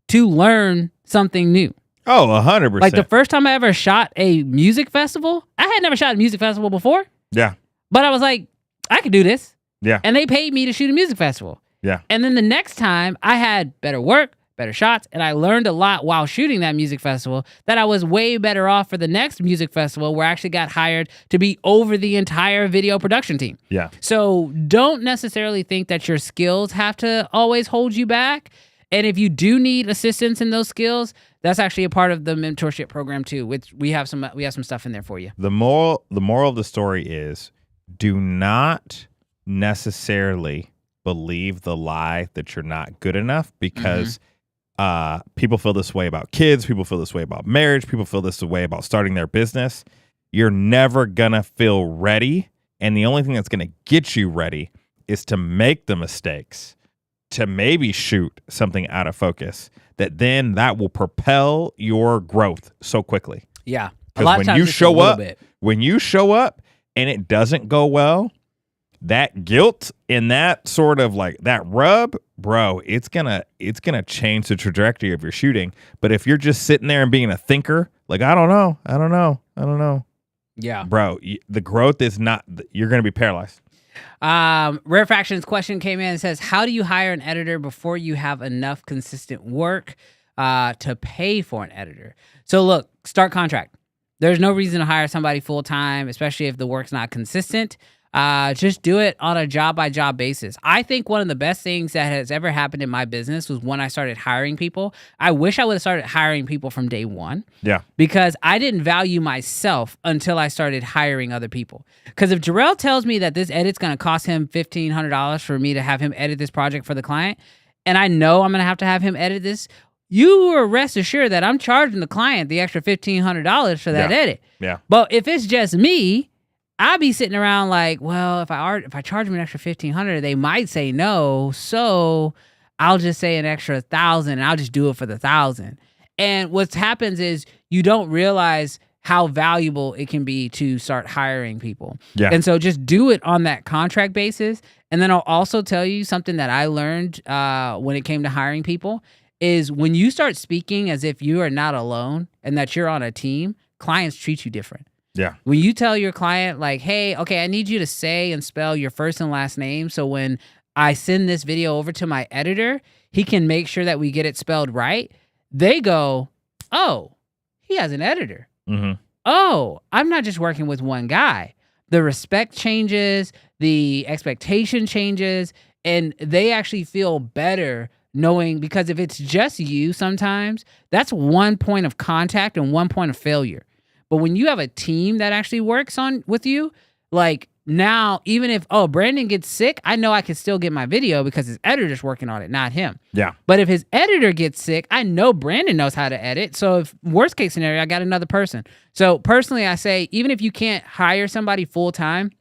to learn something new. Oh, 100%. Like the first time I ever shot a music festival, I had never shot a music festival before. Yeah. But I was like, I could do this. Yeah. And they paid me to shoot a music festival. Yeah. And then the next time I had better work, better shots, and I learned a lot while shooting that music festival that I was way better off for the next music festival, where I actually got hired to be over the entire video production team. Yeah. So don't necessarily think that your skills have to always hold you back. And if you do need assistance in those skills, that's actually a part of the mentorship program too, which we have some stuff in there for you. The moral of the story is, do not necessarily believe the lie that you're not good enough, because people feel this way about kids, people feel this way about marriage, people feel this way about starting their business. You're never gonna feel ready, and the only thing that's gonna get you ready is to make the mistakes, to maybe shoot something out of focus, that will propel your growth so quickly. Yeah. Because when you show up and it doesn't go well, that guilt and that sort of like that rub, bro, it's gonna change the trajectory of your shooting. But if you're just sitting there and being a thinker, like I don't know, Yeah. bro, the growth is not. You're gonna be paralyzed. Rare Fractions question came in and says, how do you hire an editor before you have enough consistent work to pay for an editor? So look, start contract. There's no reason to hire somebody full time, especially if the work's not consistent. Just do it on a job-by-job basis. I think one of the best things that has ever happened in my business was when I started hiring people. I wish I would have started hiring people from day one. Yeah. Because I didn't value myself until I started hiring other people. Because if Jarrell tells me that this edit's going to cost him $1,500 for me to have him edit this project for the client, and I know I'm going to have him edit this, you are rest assured that I'm charging the client the extra $1,500 for that edit. Yeah. But if it's just me, I'll be sitting around like, well, if I charge them an extra $1,500, they might say no. So I'll just say an extra $1,000 and I'll just do it for the $1,000. And what happens is you don't realize how valuable it can be to start hiring people. Yeah. And so just do it on that contract basis. And then I'll also tell you something that I learned when it came to hiring people is when you start speaking as if you are not alone and that you're on a team, clients treat you different. Yeah. When you tell your client like, hey, okay, I need you to say and spell your first and last name, so when I send this video over to my editor, he can make sure that we get it spelled right. They go, oh, he has an editor. Mm-hmm. Oh, I'm not just working with one guy. The respect changes, the expectation changes, and they actually feel better knowing, because if it's just you, sometimes that's one point of contact and one point of failure. But when you have a team that actually works on with you, like now, even if, Brandon gets sick, I know I can still get my video because his editor's working on it, not him. Yeah. But if his editor gets sick, I know Brandon knows how to edit. So if worst case scenario, I got another person. So personally, I say, even if you can't hire somebody full time,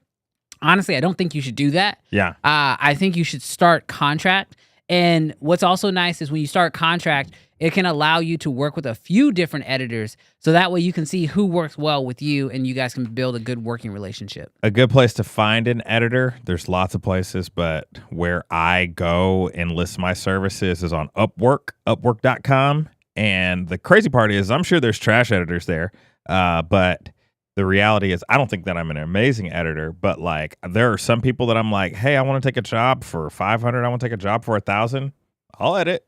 honestly, I don't think you should do that. Yeah. I think you should start contract. And what's also nice is when you start contract, it can allow you to work with a few different editors. So that way you can see who works well with you and you guys can build a good working relationship. A good place to find an editor, there's lots of places, but where I go and list my services is on Upwork, upwork.com. And the crazy part is I'm sure there's trash editors there, but the reality is I don't think that I'm an amazing editor, but like there are some people that I'm like, hey, I want to take a job for $500. I want to take a job for $1,000. I'll edit,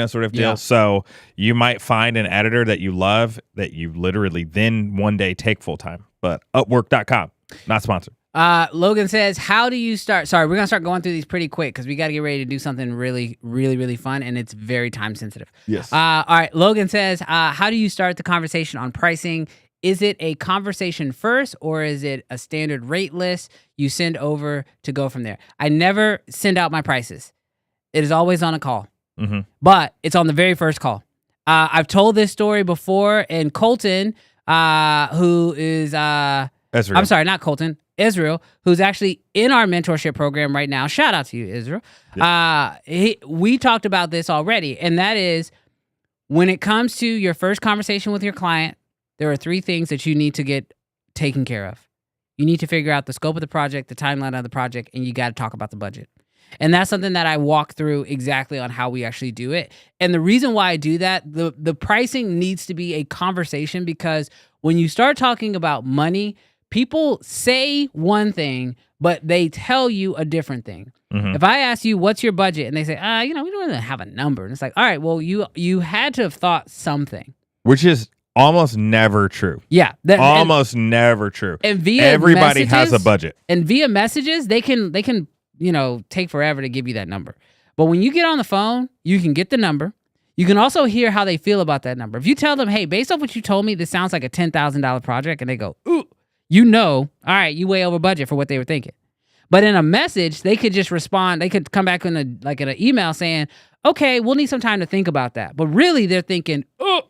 sort of deal. Yeah. So you might find an editor that you love that you literally then one day take full time, but upwork.com, not sponsored. Logan says, how do you start? Sorry, we're going to start going through these pretty quick because we got to get ready to do something really, really, really fun, and it's very time sensitive. Yes. All right. Logan says, how do you start the conversation on pricing? Is it a conversation first, or is it a standard rate list you send over to go from there? I never send out my prices. It is always on a call, but it's on the very first call. I've told this story before, and Colton, who is, Ezra. I'm sorry, not Colton, Israel, who's actually in our mentorship program right now. Shout out to you, Israel. Yeah. We talked about this already, and that is when it comes to your first conversation with your client, there are 3 things that you need to get taken care of. You need to figure out the scope of the project, the timeline of the project, and you got to talk about the budget. And that's something that I walk through exactly on how we actually do it. And the reason why I do that, the pricing needs to be a conversation, because when you start talking about money, people say one thing, but they tell you a different thing. If I ask you, what's your budget? And they say, we don't really have a number. And it's like, all right, well, you had to have thought something. Which is almost never true. Yeah. Almost never true. And via everybody messages, has a budget. And via messages, they can take forever to give you that number. But when you get on the phone, you can get the number. You can also hear how they feel about that number. If you tell them, hey, based off what you told me, this sounds like a $10,000 project, and they go, ooh, all right, you way over budget for what they were thinking. But in a message, they could just respond. They could come back in an email saying, okay, we'll need some time to think about that. But really, they're thinking, oh,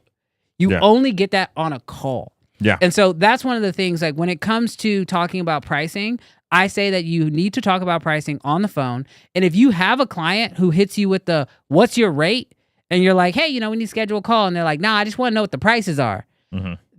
you only get that on a call. Yeah. And so that's one of the things, like when it comes to talking about pricing, I say that you need to talk about pricing on the phone. And if you have a client who hits you with the, what's your rate? And you're like, hey, we need to schedule a call. And they're like, nah, I just want to know what the prices are.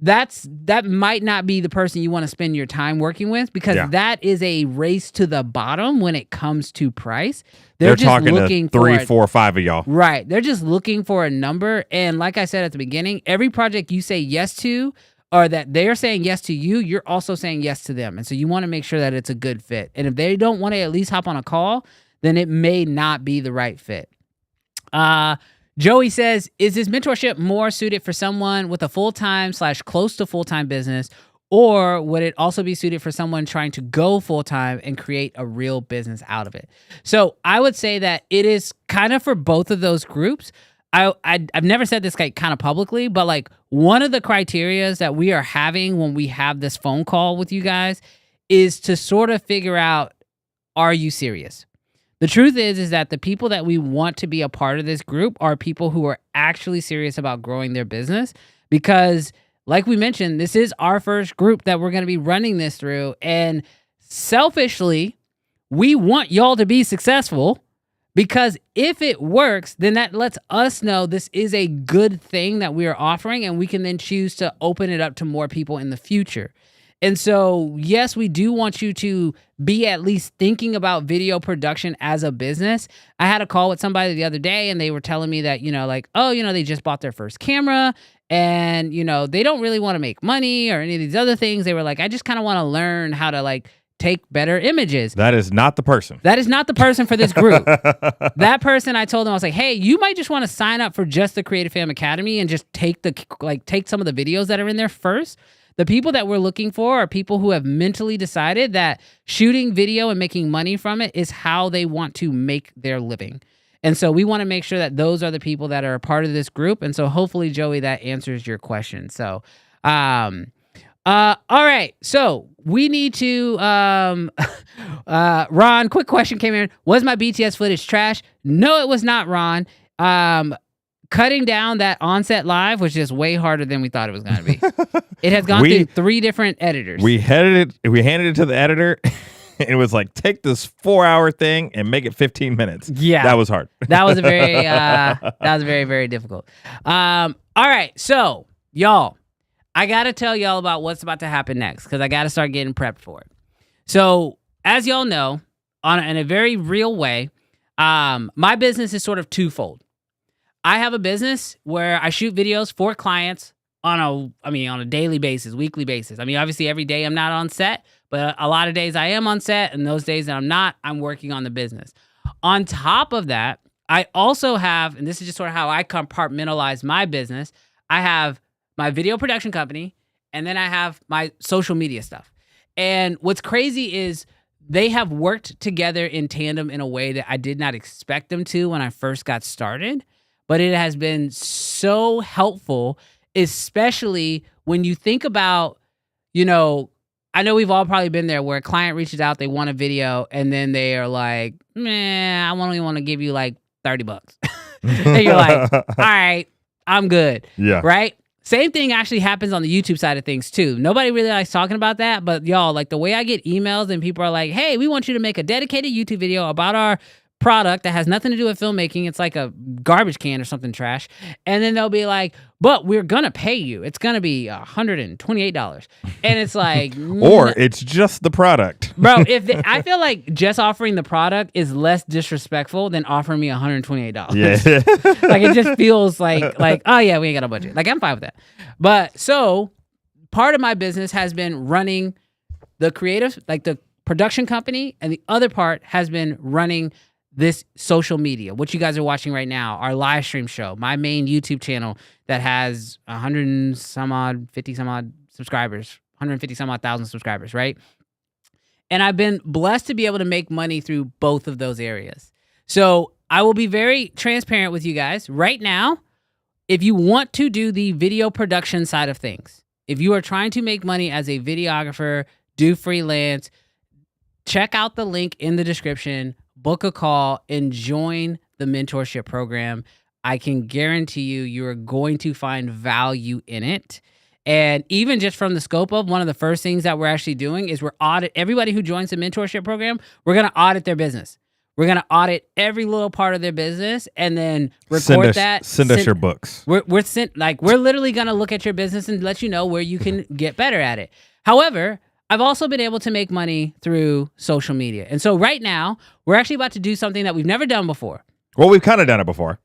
That might not be the person you want to spend your time working with, because that is a race to the bottom when it comes to price. They're just talking looking to 3, for 4, 5 of y'all. Right. They're just looking for a number. And like I said at the beginning, every project you say yes to, or that they're saying yes to you, you're also saying yes to them. And so you want to make sure that it's a good fit. And if they don't want to at least hop on a call, then it may not be the right fit. Joey says, is this mentorship more suited for someone with a full-time / close to full-time business, or would it also be suited for someone trying to go full-time and create a real business out of it? So I would say that it is kind of for both of those groups. I've never said this kind of publicly, but like one of the criterias that we are having when we have this phone call with you guys is to sort of figure out, are you serious? The truth is that the people that we want to be a part of this group are people who are actually serious about growing their business, because like we mentioned, this is our first group that we're going to be running this through. And selfishly, we want y'all to be successful, because if it works, then that lets us know this is a good thing that we are offering, and we can then choose to open it up to more people in the future. And so, yes, we do want you to be at least thinking about video production as a business. I had a call with somebody the other day, and they were telling me that, they just bought their first camera, and, they don't really want to make money or any of these other things. They were like, I just kind of want to learn how to take better images. That is not the person. That is not the person for this group. That person, I told them, I was like, hey, you might just want to sign up for just the Creative Fam Academy and just take some of the videos that are in there first. The people that we're looking for are people who have mentally decided that shooting video and making money from it is how they want to make their living. And so we want to make sure that those are the people that are a part of this group. And so hopefully, Joey, that answers your question. So, all right. So we need to, Ron, quick question came in. Was my BTS footage trash? No, it was not, Ron. Cutting down that on-set live was just way harder than we thought it was going to be. It has gone through 3 different editors. We handed it to the editor. And it was like, take this 4-hour thing and make it 15 minutes. Yeah. That was hard. That was very, very difficult. All right. So, y'all, I got to tell y'all about what's about to happen next because I got to start getting prepped for it. So, as y'all know, in a very real way, my business is sort of twofold. I have a business where I shoot videos for clients on a daily basis, weekly basis. I mean, obviously every day I'm not on set, but a lot of days I am on set, and those days that I'm not, I'm working on the business. On top of that, I also have, and this is just sort of how I compartmentalize my business, I have my video production company, and then I have my social media stuff. And what's crazy is they have worked together in tandem in a way that I did not expect them to when I first got started. But it has been so helpful, especially when you think about, I know we've all probably been there where a client reaches out, they want a video, and then they are like, I only want to give you like $30. And you're like, all right, I'm good. Yeah. Right? Same thing actually happens on the YouTube side of things too. Nobody really likes talking about that, but y'all, like the way I get emails and people are like, hey, we want you to make a dedicated YouTube video about our product that has nothing to do with filmmaking. It's like a garbage can or something trash. And then they'll be like, but we're going to pay you. It's going to be $128. And it's like... or it's just the product. Bro, I feel like just offering the product is less disrespectful than offering me $128. Yeah. Like it just feels like, oh yeah, we ain't got a budget. Like I'm fine with that. But so part of my business has been running the creative, like the production company, and the other part has been running this social media, what you guys are watching right now, our live stream show, my main YouTube channel that has 150 some odd subscribers, 150 some odd thousand subscribers, right? And I've been blessed to be able to make money through both of those areas. So I will be very transparent with you guys right now. If you want to do the video production side of things, if you are trying to make money as a videographer, do freelance, check out the link in the description, book a call, and join the mentorship program. I can guarantee you are going to find value in it. And even just from the scope of one of the first things that we're actually doing is everybody who joins the mentorship program, we're going to audit their business. We're going to audit every little part of their business and then record that. Send us your books. We're literally going to look at your business and let you know where you can get better at it. However, I've also been able to make money through social media. And so right now, we're actually about to do something that we've never done before. Well, we've kind of done it before.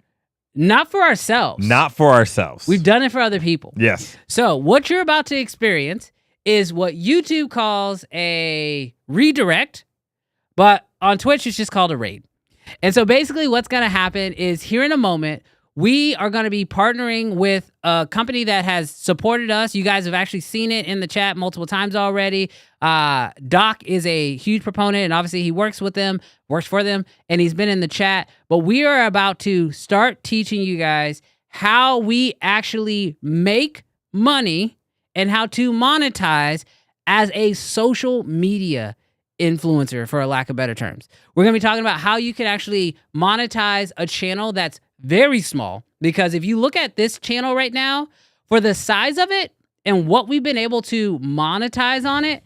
Not for ourselves. Not for ourselves. We've done it for other people. Yes. So what you're about to experience is what YouTube calls a redirect, but on Twitch, it's just called a raid. And so basically what's going to happen is here in a moment, we are going to be partnering with a company that has supported us. You guys have actually seen it in the chat multiple times already. Doc is a huge proponent, and obviously he works for them, and he's been in the chat. But we are about to start teaching you guys how we actually make money and how to monetize as a social media influencer, for a lack of better terms. We're going to be talking about how you can actually monetize a channel that's very small, because if you look at this channel right now, for the size of it and what we've been able to monetize on it,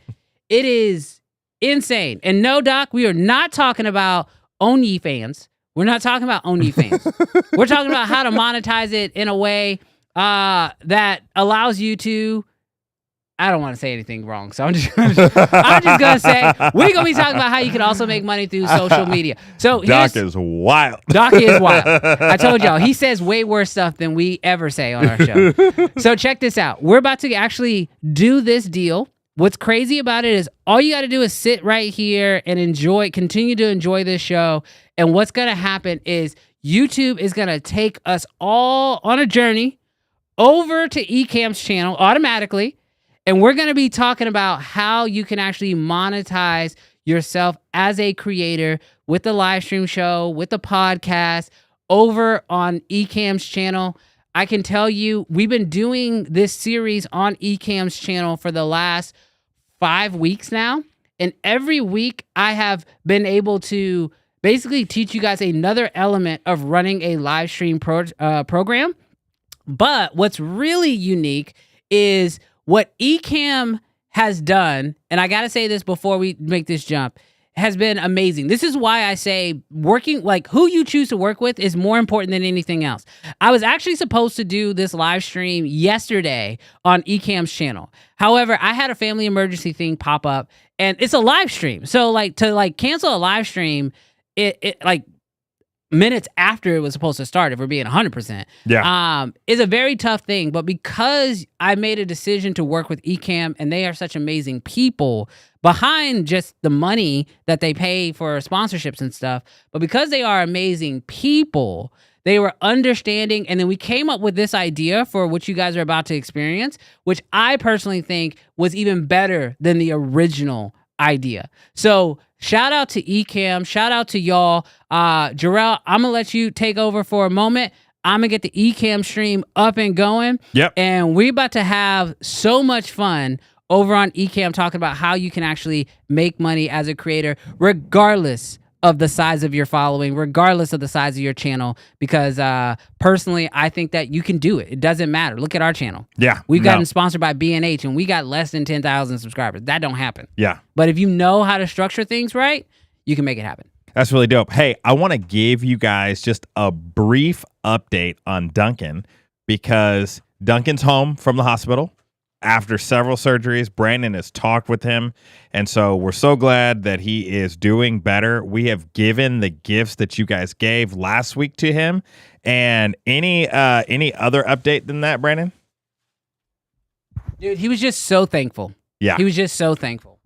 it is insane. And no, Doc, we are not talking about OnlyFans. We're not talking about OnlyFans. We're talking about how to monetize it in a way that allows you to, I don't want to say anything wrong, so I'm just going to say we're going to be talking about how you can also make money through social media. So Doc is wild. Doc is wild. I told y'all, he says way worse stuff than we ever say on our show. So check this out. We're about to actually do this deal. What's crazy about it is all you got to do is sit right here and continue to enjoy this show. And what's going to happen is YouTube is going to take us all on a journey over to Ecamp's channel automatically. And we're going to be talking about how you can actually monetize yourself as a creator with the live stream show, with the podcast over on Ecamm's channel. I can tell you, we've been doing this series on Ecamm's channel for the last 5 weeks now. And every week I have been able to basically teach you guys another element of running a live stream program. But what's really unique is what Ecamm has done, and I got to say this before we make this jump, has been amazing. This is why I say working, like who you choose to work with is more important than anything else. I was actually supposed to do this live stream yesterday on Ecamm's channel. However, I had a family emergency thing pop up, and it's a live stream. So like to cancel a live stream, it like minutes after it was supposed to start, if we're being 100%, is a very tough thing. But because I made a decision to work with Ecamm, and they are such amazing people behind just the money that they pay for sponsorships and stuff, but because they are amazing people, they were understanding. And then we came up with this idea for what you guys are about to experience, which I personally think was even better than the original idea. So shout out to Ecamm, shout out to y'all. Jarrell, I'm gonna let you take over for a moment. I'm gonna get the Ecamm stream up and going. Yep. And we're about to have so much fun over on Ecamm talking about how you can actually make money as a creator, regardless of the size of your following, regardless of the size of your channel, because personally, I think that you can do it. It doesn't matter. Look at our channel. Yeah. We've gotten sponsored by B&H, and we got less than 10,000 subscribers. That don't happen. Yeah. But if you know how to structure things right, you can make it happen. That's really dope. Hey, I want to give you guys just a brief update on Duncan, because Duncan's home from the hospital after several surgeries. Brandon has talked with him, and so we're so glad that he is doing better. We have given the gifts that you guys gave last week to him. And any other update than that, Brandon? Dude, he was just so thankful. Yeah. He was just so thankful.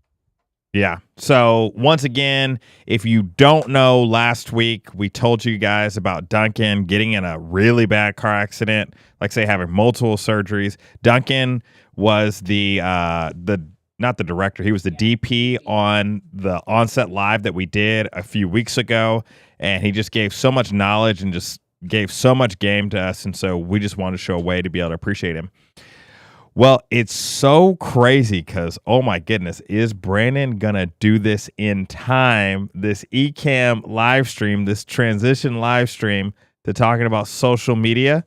Yeah. So once again, if you don't know, last week we told you guys about Duncan getting in a really bad car accident, like say having multiple surgeries. Duncan was the not the director, he was the DP on the On-Set Live that we did a few weeks ago, and he just gave so much knowledge and just gave so much game to us, and so we just wanted to show a way to be able to appreciate him. Well, it's so crazy because, oh my goodness, is Brandon going to do this in time? This Ecamm live stream, this transition live stream to talking about social media,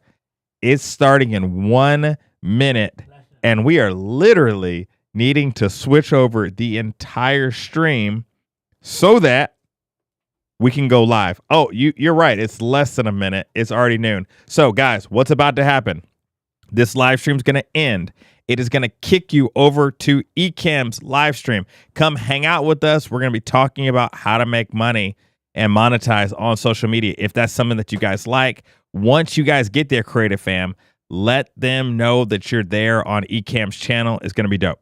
it's starting in 1 minute, and we are literally needing to switch over the entire stream so that we can go live. Oh, you're right. It's less than a minute. It's already noon. So, guys, what's about to happen? This live stream is going to end. It is going to kick you over to Ecamm's live stream. Come hang out with us. We're going to be talking about how to make money and monetize on social media. If that's something that you guys like, once you guys get there, Creative Fam, let them know that you're there on Ecamm's channel. It's going to be dope.